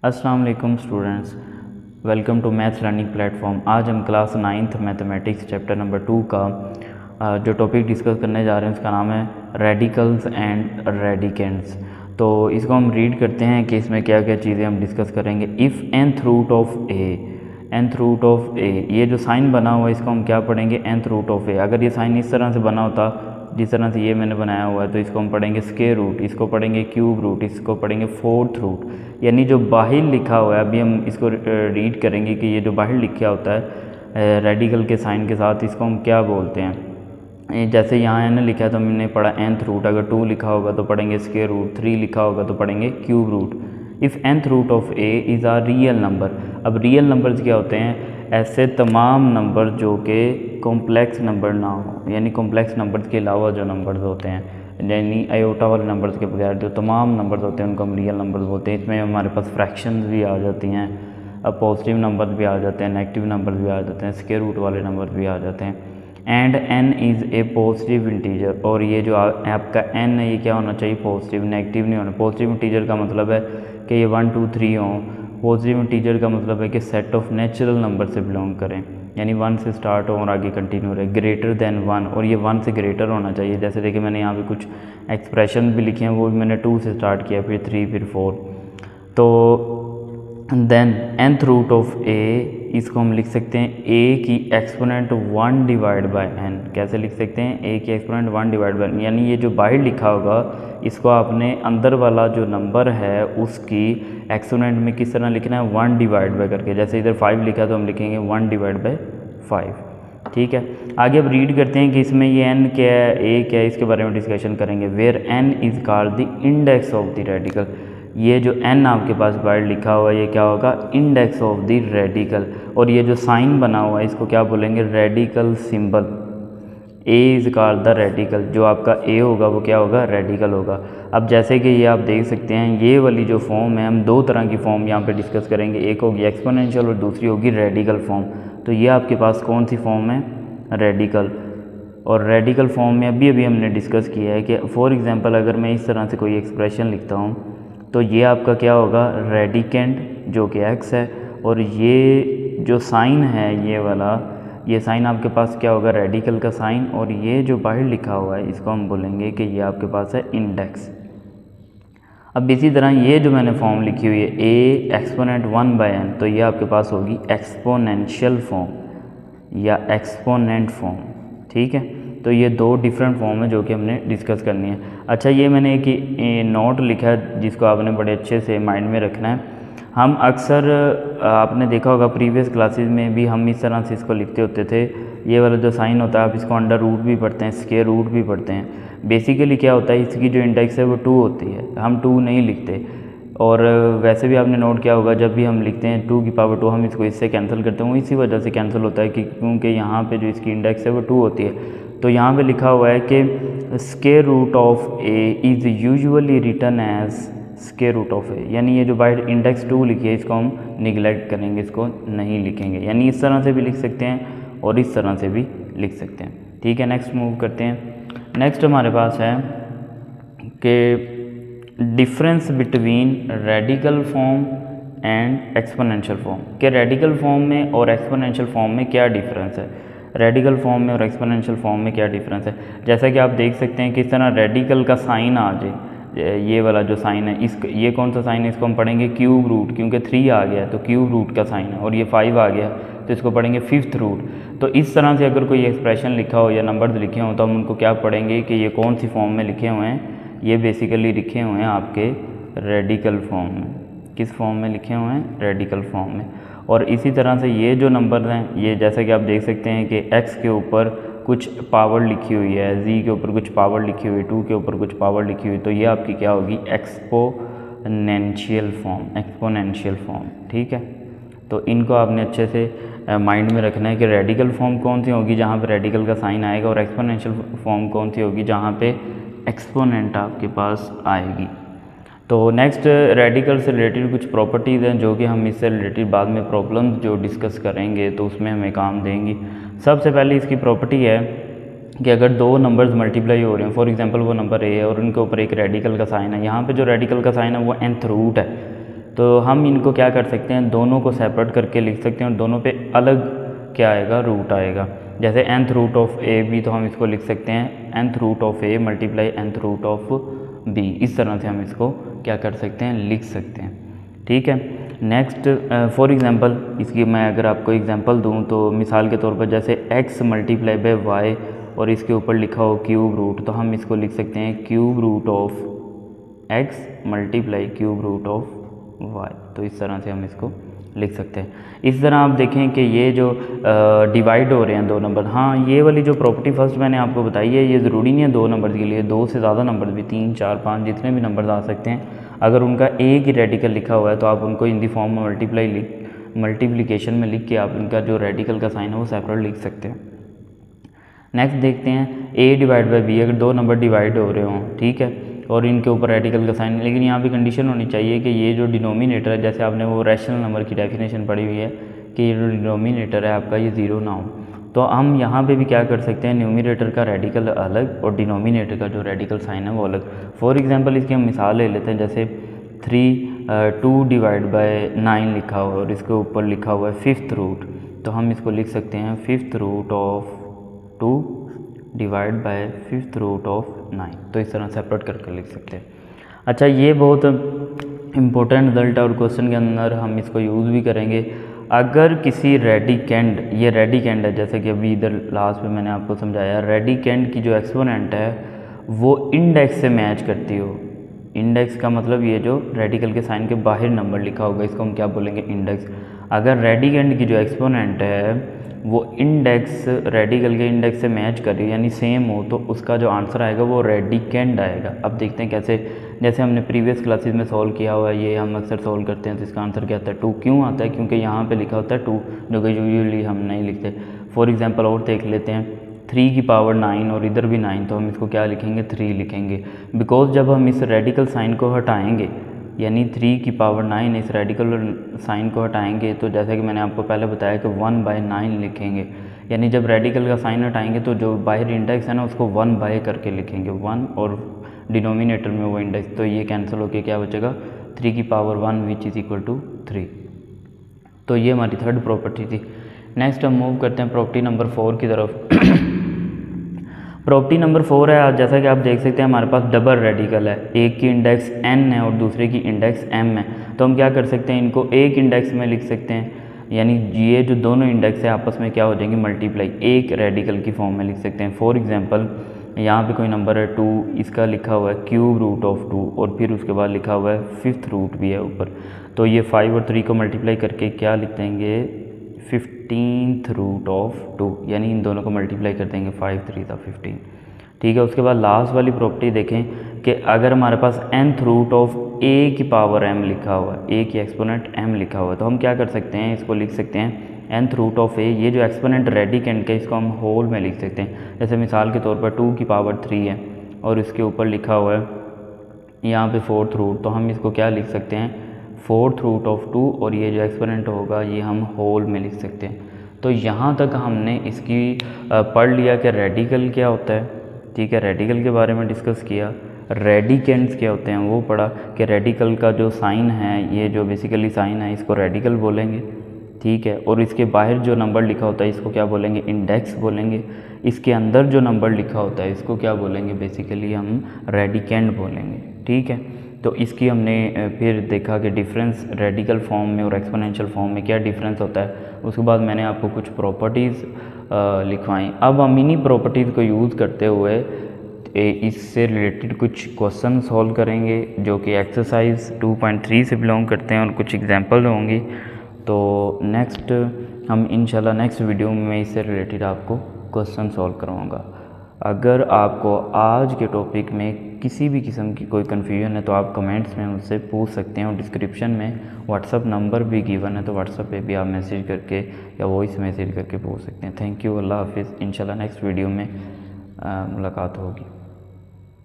अस्सलाम वालेकुम students, welcome to maths learning platform. आज हम class 9th mathematics chapter number 2 का जो टॉपिक डिस्कस करने जा रहे हैं उसका नाम है रेडिकल्स एंड रेडिकेंड्स। तो इसको हम रीड करते हैं कि इसमें क्या क्या चीज़ें हम डिस्कस करेंगे। इफ़ nth रूट ऑफ ए, ये जो साइन बना हुआ है इसको हम क्या पढ़ेंगे, nth रूट ऑफ ए। अगर ये साइन इस तरह से बना होता जिस तरह से ये मैंने बनाया हुआ है तो इसको हम पढ़ेंगे स्क्वायर रूट, इसको पढ़ेंगे क्यूब रूट, इसको पढ़ेंगे फोर्थ रूट। यानी जो बाहर लिखा हुआ है, अभी हम इसको रीड करेंगे कि ये जो बाहर लिखा होता है रेडिकल के साइन के साथ, इसको हम क्या बोलते हैं। जैसे यहाँ n लिखा है तो हमने पढ़ा nth रूट, अगर 2 लिखा होगा तो पढ़ेंगे स्क्वायर रूट, 3 लिखा होगा तो पढ़ेंगे cube root. If nth root of A is a real number. अब रियल नंबर्स क्या होते हैं, ऐसे तमाम नंबर जो कि कॉम्प्लेक्स नंबर ना हो, यानी कॉम्प्लेक्स नंबर्स के अलावा जो नंबर्स होते हैं, यानी आयोटा वाले नंबर्स के बगैर जो तमाम नंबर्स होते हैं उनको हम रियल नंबर्स बोलते हैं। इसमें हमारे पास फ्रैक्शंस भी आ जाती हैं, अब पॉजिटिव नंबर भी आ जाते हैं, नेगेटिव नंबर भी आ जाते हैं, स्क्वायर रूट वाले नंबर भी आ जाते हैं। And n is a positive integer, और ये जो आपका n है ये क्या होना चाहिए, पॉजिटिव, नेगेटिव नहीं होना। पॉजिटिव इंटीजर का मतलब है कि ये 1 2 3 हों। पॉजिटिव इंटीजर का मतलब है कि सेट ऑफ नेचुरल नंबर से बिलोंग करें, यानी 1 से स्टार्ट हो और आगे कंटिन्यू रहे, ग्रेटर देन 1, और ये 1 से ग्रेटर होना चाहिए। जैसे देखिए मैंने यहाँ पे कुछ एक्सप्रेशन भी लिखे हैं, वो भी मैंने 2 से स्टार्ट किया, फिर 3, फिर 4। तो देन nth रूट ऑफ ए, इसको हम लिख सकते हैं a की एक्सपोनेंट 1 डिवाइड बाय n। कैसे लिख सकते हैं, a की एक्सपोनेंट 1 डिवाइड बाय n, यानी ये जो बाहर लिखा होगा इसको आपने अंदर वाला जो नंबर है उसकी एक्सपोनेंट में किस तरह लिखना है, 1 डिवाइड बाय करके। जैसे इधर 5 लिखा तो हम लिखेंगे 1 डिवाइड बाय 5। ठीक है, आगे अब रीड करते हैं कि इसमें ये n क्या है, a क्या है, इसके बारे में डिस्कशन करेंगे। Where n is called the index of the radical. ये जो n आपके पास बाहर लिखा हुआ है ये क्या होगा, इंडेक्स ऑफ द रेडिकल। और ये जो साइन बना हुआ है इसको क्या बोलेंगे, radical symbol. a is called the radical, जो आपका a होगा वो क्या होगा, रेडिकल होगा। अब जैसे कि ये आप देख सकते हैं, ये वाली जो फॉर्म है, हम 2 तरह की फॉर्म यहाँ पे डिस्कस करेंगे, एक होगी एक्सपोनेंशियल और दूसरी होगी रेडिकल फॉर्म। तो ये आपके पास कौन सी फॉर्म है, रेडिकल। और रेडिकल फॉर्म में अभी हमने डिस्कस किया है कि फॉर एग्जांपल अगर मैं इस तरह से कोई एक्सप्रेशन लिखता हूँ तो ये आपका क्या होगा, रेडिकेंड जो कि x है, और ये जो साइन है ये वाला, ये साइन आपके पास क्या होगा, रेडिकल का साइन, और ये जो बाहर लिखा हुआ है इसको हम बोलेंगे कि ये आपके पास है इंडेक्स। अब इसी तरह ये जो मैंने फॉर्म लिखी हुई है a एक्सपोनेंट 1 बाय n, तो ये आपके पास होगी एक्सपोनेंशियल फॉर्म या एक्सपोनेंट फॉर्म। ठीक है, तो ये 2 डिफरेंट फॉर्म है जो कि हमने डिस्कस करनी है। अच्छा, ये मैंने एक नोट लिखा है जिसको आपने बड़े अच्छे से माइंड में रखना है। हम अक्सर आपने देखा होगा प्रीवियस क्लासेस में भी हम इस तरह से इसको लिखते होते थे। ये वाला जो साइन होता है आप इसको अंडर रूट भी पढ़ते हैं, स्क्वायर रूट भी पढ़ते हैं। बेसिकली क्या होता है, इसकी जो इंडेक्स है वो 2 होती है, हम 2 नहीं लिखते। और वैसे भी आपने नोट किया होगा जब भी हम लिखते हैं 2 की पावर 2 हम इसको इससे कैंसिल करते हैं, वो इसी वजह से कैंसिल होता है कि क्योंकि यहाँ पे जो इसकी इंडेक्स है वो 2 होती है। तो यहाँ पे लिखा हुआ है कि square root of A is usually written as square root of a, यानी ये जो बाहर इंडेक्स 2 लिखी है इसको हम निगलेक्ट करेंगे, इसको नहीं लिखेंगे। यानी इस तरह से भी लिख सकते हैं और इस तरह से भी लिख सकते हैं। ठीक है, नेक्स्ट मूव करते हैं। नेक्स्ट हमारे पास है कि difference between radical form and exponential form, कि रेडिकल फॉर्म में और एक्सपोनेंशियल फॉर्म में क्या डिफरेंस है, रेडिकल फॉर्म में और एक्सपोनेंशियल फॉर्म में क्या डिफरेंस है। जैसा कि आप देख सकते हैं किस तरह रेडिकल का साइन आ जाए, ये वाला जो साइन है इस, ये कौन सा साइन है, इसको हम पढ़ेंगे क्यूब रूट, क्योंकि 3 आ गया तो क्यूब रूट का साइन है, और ये 5 आ गया तो इसको पढ़ेंगे 5th रूट। तो इस तरह से अगर कोई एक्सप्रेशन लिखा हो या नंबर्स लिखे हों तो हम उनको क्या पढ़ेंगे कि ये कौन सी फॉर्म में लिखे हुए हैं, ये बेसिकली लिखे हुए हैं आपके रेडिकल फॉर्म में। किस फॉर्म में लिखे हुए हैं, रेडिकल फॉर्म में। और इसी तरह से ये जो नंबर हैं, ये जैसा कि आप देख सकते हैं कि x के ऊपर कुछ पावर लिखी हुई है, z के ऊपर कुछ पावर लिखी हुई है, 2 के ऊपर कुछ पावर लिखी हुई, तो ये आपकी क्या होगी, एक्सपोनेंशियल फॉर्म, एक्सपोनेंशियल फॉर्म। ठीक है, तो इनको आपने अच्छे से माइंड में रखना है कि रेडिकल फॉर्म कौन सी होगी जहाँ पे रेडिकल का साइन आएगा, और एक्सपोनेंशियल फॉर्म कौन सी होगी जहाँ पे एक्सपोनेंट आपके पास आएगी। तो नेक्स्ट रेडिकल से रिलेटेड कुछ प्रॉपर्टीज़ हैं जो कि हम इससे रिलेटेड बाद में प्रॉब्लम्स जो डिस्कस करेंगे तो उसमें हमें काम देंगी। सबसे पहले इसकी प्रॉपर्टी है कि अगर 2 नंबर्स मल्टीप्लाई हो रहे हैं, फॉर एग्जांपल वो नंबर ए है और उनके ऊपर एक रेडिकल का साइन है, यहाँ पे जो रेडिकल का साइन है वो nth रूट है, तो हम इनको क्या कर सकते हैं, दोनों को सेपरेट करके लिख सकते हैं और दोनों पे अलग क्या आएगा, रूट आएगा। जैसे nth रूट ऑफ a भी, तो हम इसको लिख सकते हैं nth root of a multiply nth root of b। इस तरह से हम इसको क्या कर सकते हैं, लिख सकते हैं। ठीक है। नेक्स्ट फॉर एग्जांपल, इसकी मैं अगर आपको एग्जांपल दूं तो मिसाल के तौर पर जैसे x मल्टीप्लाई बाय वाई और इसके ऊपर लिखा हो क्यूब रूट, तो हम इसको लिख सकते हैं cube root of x multiply cube root of y। तो इस तरह से हम इसको लिख सकते हैं। इस तरह आप देखें कि ये जो डिवाइड हो रहे हैं दो नंबर, हाँ ये वाली जो प्रॉपर्टी फर्स्ट मैंने आपको बताई है, ये ज़रूरी नहीं है दो नंबर के लिए, दो से ज़्यादा नंबर भी, 3 4 5 जितने भी नंबर आ सकते हैं। अगर उनका एक ही रेडिकल लिखा हुआ है तो आप उनको इन दी फॉर्म में मल्टीप्लिकेशन में लिख के आप इनका जो रेडिकल का साइन है वो सेपरेट लिख सकते हैं। नेक्स्ट देखते हैं a डिवाइड बाई b। अगर दो नंबर डिवाइड हो रहे हों, ठीक है, और इनके ऊपर रेडिकल का साइन, लेकिन यहाँ पे कंडीशन होनी चाहिए कि ये जो डिनोमिनेटर है, जैसे आपने वो रैशनल नंबर की डेफिनेशन पढ़ी हुई है कि ये जो डिनोमिनेटर है आपका ये ज़ीरो ना हो, तो हम यहाँ पे भी क्या कर सकते हैं, न्यूमिनेटर का रेडिकल अलग और डिनोमिनेटर का जो रेडिकल साइन है वो अलग। फॉर एग्जांपल इसकी हम मिसाल ले लेते हैं, जैसे 2 डिवाइड बाय 9 लिखा हुआ है और इसके ऊपर लिखा हुआ है 5th रूट, तो हम इसको लिख सकते हैं 5th root of 2 divide by 5th root of 9। तो इस तरह सेपरेट करके लिख सकते हैं। अच्छा, ये बहुत इम्पोर्टेंट रिजल्ट है और क्वेश्चन के अंदर हम इसको यूज़ भी करेंगे। अगर किसी रेडिकेंड, ये रेडिकेंड है जैसे कि अभी इधर लास्ट में मैंने आपको समझाया, रेडिकेंड की जो एक्सपोनेंट है वो इंडेक्स से मैच करती हो। इंडेक्स का मतलब ये जो रेडिकल के साइन के बाहर नंबर लिखा होगा इसको हम क्या बोलेंगे, इंडेक्स। अगर रेडिकेंड की जो एक्सपोनेंट है वो इंडेक्स रेडिकल के इंडेक्स से मैच कर रही हो यानी सेम हो, तो उसका जो आंसर आएगा वो रेडिकेंड आएगा। अब देखते हैं कैसे। जैसे हमने प्रीवियस क्लासेस में सॉल्व किया हुआ है, ये हम अक्सर सॉल्व करते हैं, तो इसका आंसर क्या आता है, 2 क्यों आता है, क्योंकि यहाँ पे लिखा होता है 2 जो कि यूजुअली हम नहीं लिखते। फॉर एग्जांपल और देख लेते हैं, 3 की पावर 9 और इधर भी 9, तो हम इसको क्या लिखेंगे, 3 लिखेंगे। बिकॉज जब हम इस रेडिकल साइन को हटाएंगे यानी 3 की पावर 9 इस रेडिकल साइन को हटाएंगे, तो जैसे कि मैंने आपको पहले बताया कि 1/9 लिखेंगे, यानी जब रेडिकल का साइन हटाएंगे तो जो बाहर इंडेक्स है ना उसको 1 बाय करके लिखेंगे, 1 और डिनोमिनेटर में वो इंडेक्स, तो ये कैंसिल होकर क्या बचेगा, 3 की power 1 which is equal to 3। तो ये हमारी थर्ड प्रॉपर्टी थी। नेक्स्ट हम मूव करते हैं प्रॉपर्टी नंबर 4 की तरफ। प्रॉपर्टी नंबर 4 है, आज जैसा कि आप देख सकते हैं हमारे पास डबल रेडिकल है, एक की इंडेक्स n है और दूसरे की इंडेक्स m है। तो हम क्या कर सकते हैं, इनको एक इंडेक्स में लिख सकते हैं, यानी ये जो दोनों इंडेक्स है आपस में क्या हो जाएंगे, मल्टीप्लाई, एक रेडिकल की फॉर्म में लिख सकते हैं। फॉर एग्जांपल यहाँ पे कोई नंबर है 2, इसका लिखा हुआ है क्यूब रूट ऑफ 2 और फिर उसके बाद लिखा हुआ है 5th रूट भी है ऊपर, तो ये 5 और 3 को मल्टीप्लाई करके क्या लिख देंगे, 15th रूट ऑफ 2, यानी इन दोनों को मल्टीप्लाई कर देंगे, 5 3 था 15। ठीक है। उसके बाद लास्ट वाली प्रॉपर्टी देखें कि अगर हमारे पास nth रूट ऑफ a की पावर m लिखा हुआ है, a की एक्सपोनेंट m लिखा हुआ है, तो हम क्या कर सकते हैं, इसको लिख सकते हैं nth रूट ऑफ a, ये जो एक्सपोनेंट रेडिकेंड का इसको हम होल में लिख सकते हैं। जैसे मिसाल के तौर पर 2 की पावर 3 है और इसके ऊपर लिखा हुआ है यहाँ पे 4th रूट, तो हम इसको क्या लिख सकते हैं, 4th रूट ऑफ 2 और ये जो एक्सपोनेंट होगा ये हम होल में लिख सकते हैं। तो यहाँ तक हमने इसकी पढ़ लिया कि रेडिकल क्या होता है, ठीक है, रेडिकल के बारे में डिस्कस किया, रेडिकेंड्स क्या होते हैं वो पढ़ा कि रेडिकल का जो साइन है, ये जो बेसिकली साइन है इसको रेडिकल बोलेंगे, ठीक है, और इसके बाहर जो नंबर लिखा होता है इसको क्या बोलेंगे, इंडेक्स बोलेंगे, इसके अंदर जो नंबर लिखा होता है इसको क्या बोलेंगे, बेसिकली हम रेडिकेंड बोलेंगे, ठीक है। तो इसकी हमने फिर देखा कि डिफरेंस रेडिकल फॉर्म में और एक्सपोनेंशियल फॉर्म में क्या डिफरेंस होता है। उसके बाद मैंने आपको कुछ प्रॉपर्टीज़ लिखवाई। अब हम इन्हीं प्रॉपर्टीज़ को यूज़ करते हुए इससे रिलेटेड कुछ क्वेश्चन सॉल्व करेंगे जो कि एक्सरसाइज 2.3 से बिलोंग करते हैं और कुछ एग्जांपल होंगी। तो नेक्स्ट हम इंशाल्लाह नेक्स्ट वीडियो में इससे रिलेटेड आपको क्वेश्चन सॉल्व करवाऊँगा। अगर आपको आज के टॉपिक में किसी भी किस्म की कोई कन्फ्यूजन है तो आप कमेंट्स में मुझसे पूछ सकते हैं और डिस्क्रिप्शन में व्हाट्सअप नंबर भी गिवन है, तो व्हाट्सअप पे भी आप मैसेज करके या वॉइस मैसेज करके पूछ सकते हैं। थैंक यू, अल्लाह हाफिज़। इंशाल्लाह नेक्स्ट वीडियो में मुलाकात होगी।